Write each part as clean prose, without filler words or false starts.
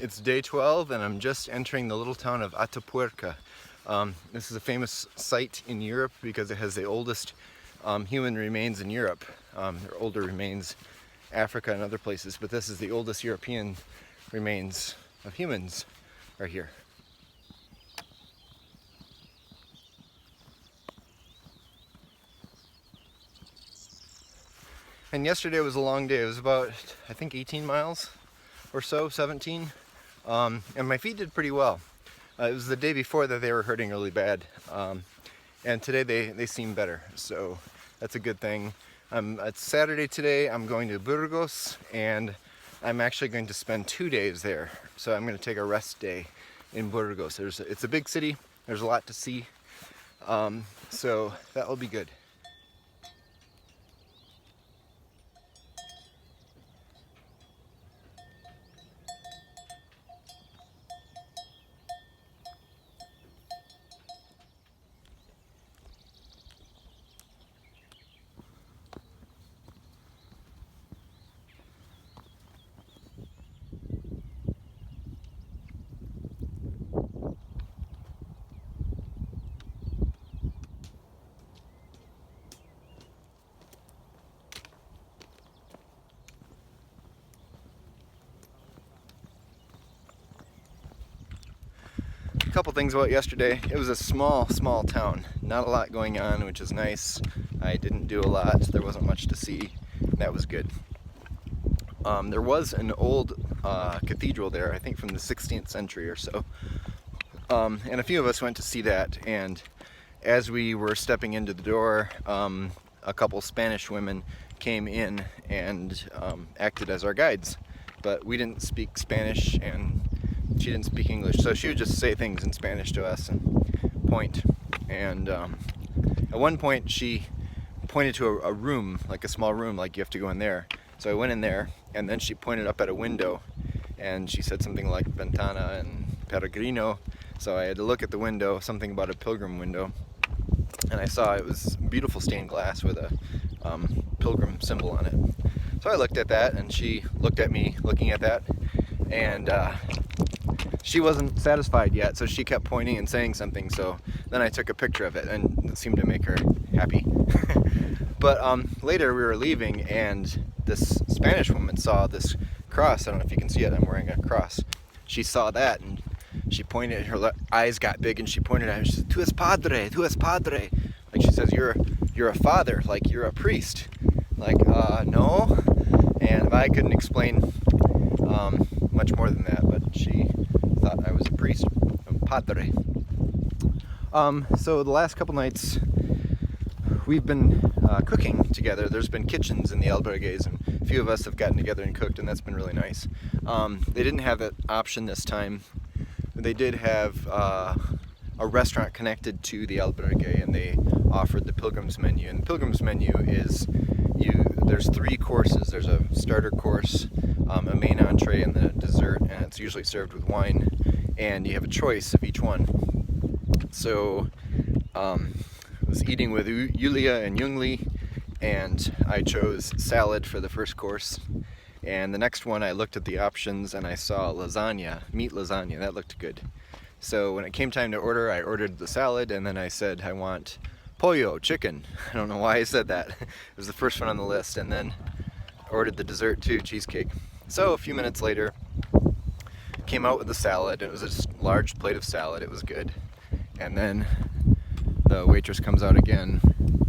It's day 12 and I'm just entering the little town of Atapuerca. This is a famous site in Europe because it has the oldest human remains in Europe. There are older remains Africa and other places, but this is the oldest European remains of humans are here. And yesterday was a long day. It was about, I think, 18 miles or so, 17. And my feet did pretty well. It was the day before that they were hurting really bad. And today they seem better, so that's a good thing. It's Saturday today. I'm going to Burgos, and I'm actually going to spend 2 days there. So I'm going to take a rest day in Burgos. It's a big city. There's a lot to see. So that will be good. A couple things about yesterday. It was a small town. Not a lot going on, which is nice. I didn't do a lot. There wasn't much to see. That was good. There was an old cathedral there, I think from the 16th century or so. And a few of us went to see that, and as we were stepping into the door, a couple Spanish women came in and acted as our guides. But we didn't speak Spanish, and she didn't speak English, so she would just say things in Spanish to us and point. And at one point she pointed to a room, like a small room, like you have to go in there. So I went in there, and then she pointed up at a window, and she said something like ventana and peregrino. So I had to look at the window, something about a pilgrim window, and I saw it was beautiful stained glass with a pilgrim symbol on it. So I looked at that, and she looked at me looking at that, and she wasn't satisfied yet, so she kept pointing and saying something. So then I took a picture of it, and it seemed to make her happy. But later we were leaving, and this Spanish woman saw this cross. I don't know if you can see it, I'm wearing a cross. She saw that, and she pointed, her eyes got big, and she pointed at me. She said, "Tu es padre, tu es padre." Like she says, you're a father, like you're a priest. Like, no. And I couldn't explain much more than that, but she thought I was a priest, padre. So the last couple nights we've been cooking together. There's been kitchens in the albergues, and a few of us have gotten together and cooked, and that's been really nice. They didn't have that option this time. They did have a restaurant connected to the albergue, and they offered the pilgrim's menu. And the pilgrim's menu is there's 3 courses. There's a starter course, a main entree, and the dessert, and it's usually served with wine, and you have a choice of each one. So I was eating with Yulia and Jungli, and I chose salad for the first course, and the next one I looked at the options and I saw lasagna, meat lasagna. That looked good. So when it came time to order, I ordered the salad, and then I said I want pollo, chicken. I don't know why I said that. It was the first one on the list, and then ordered the dessert too, cheesecake. So a few minutes later, came out with the salad. It was a large plate of salad. It was good. And then the waitress comes out again,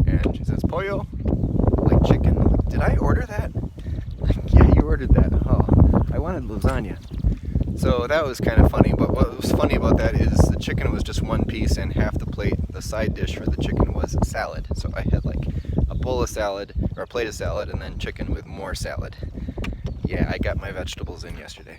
and she says, "Pollo?" Like chicken. Like, did I order that? Like, yeah, you ordered that. Oh, I wanted lasagna. So that was kind of funny, but what was funny about that is the chicken was just one piece, and half the plate, the side dish for the chicken, was salad. So I had like a bowl of salad, or a plate of salad, and then chicken with more salad. Yeah, I got my vegetables in yesterday.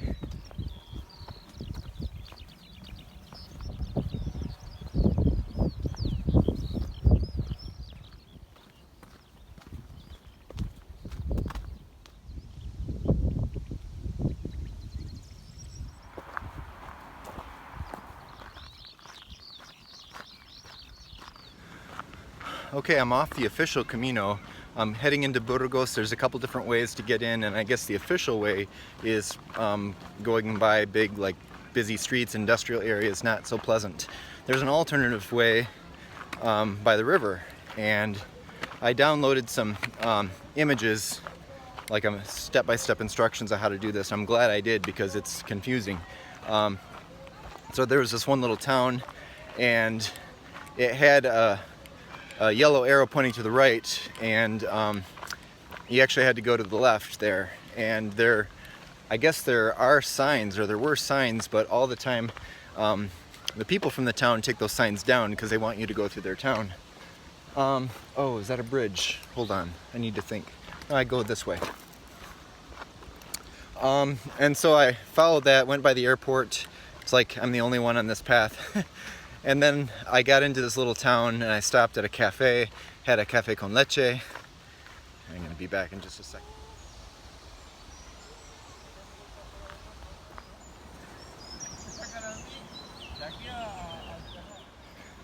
Okay, I'm off the official Camino, Heading into Burgos, there's a couple different ways to get in, and I guess the official way is going by big, like, busy streets, industrial areas, not so pleasant. There's an alternative way by the river, and I downloaded some images, like step-by-step instructions on how to do this. I'm glad I did because it's confusing. So there was this one little town, and it had a yellow arrow pointing to the right, and you actually had to go to the left there. And I guess there are signs, or there were signs, but all the time the people from the town take those signs down because they want you to go through their town. Oh, is that a bridge? Hold on, I need to think. No, I go this way. And so I followed that, went by the airport. It's like I'm the only one on this path. And then I got into this little town and I stopped at a cafe, had a cafe con leche. I'm gonna be back in just a second.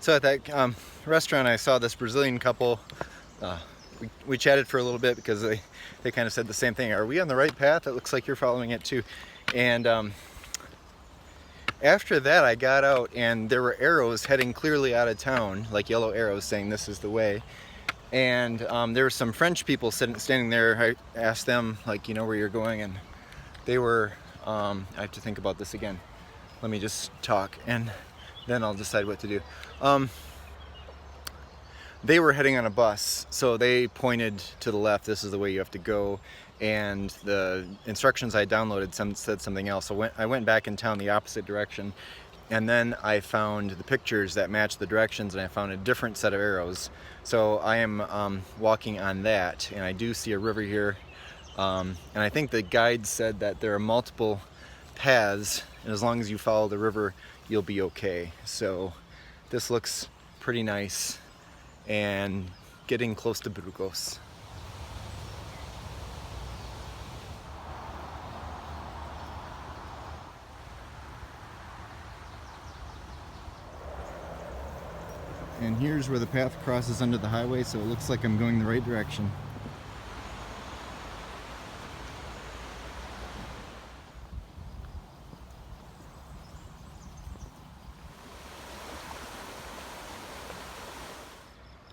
So at that restaurant, I saw this Brazilian couple. We chatted for a little bit because they kind of said the same thing. Are we on the right path? It looks like you're following it too. And after that, I got out and there were arrows heading clearly out of town, like yellow arrows saying this is the way. And there were some French people standing there. I asked them, like, you know where you're going? And they were, I have to think about this again. Let me just talk and then I'll decide what to do. They were heading on a bus, so they pointed to the left, this is the way you have to go, and the instructions I downloaded said something else. So I went back in town the opposite direction, and then I found the pictures that matched the directions, and I found a different set of arrows. So I am walking on that, and I do see a river here, and I think the guide said that there are multiple paths, and as long as you follow the river, you'll be okay. So this looks pretty nice, and getting close to Burgos. And here's where the path crosses under the highway, so it looks like I'm going the right direction.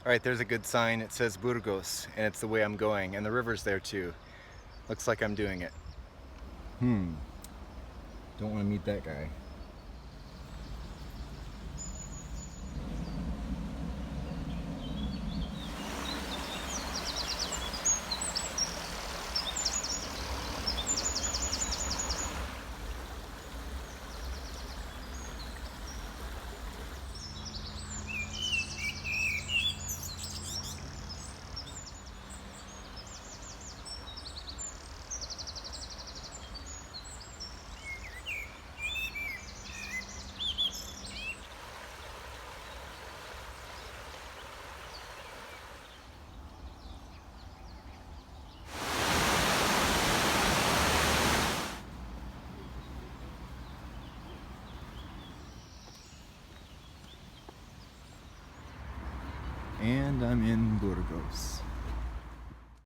Alright, there's a good sign. It says Burgos, and it's the way I'm going, and the river's there too. Looks like I'm doing it. Don't want to meet that guy. And I'm in Burgos.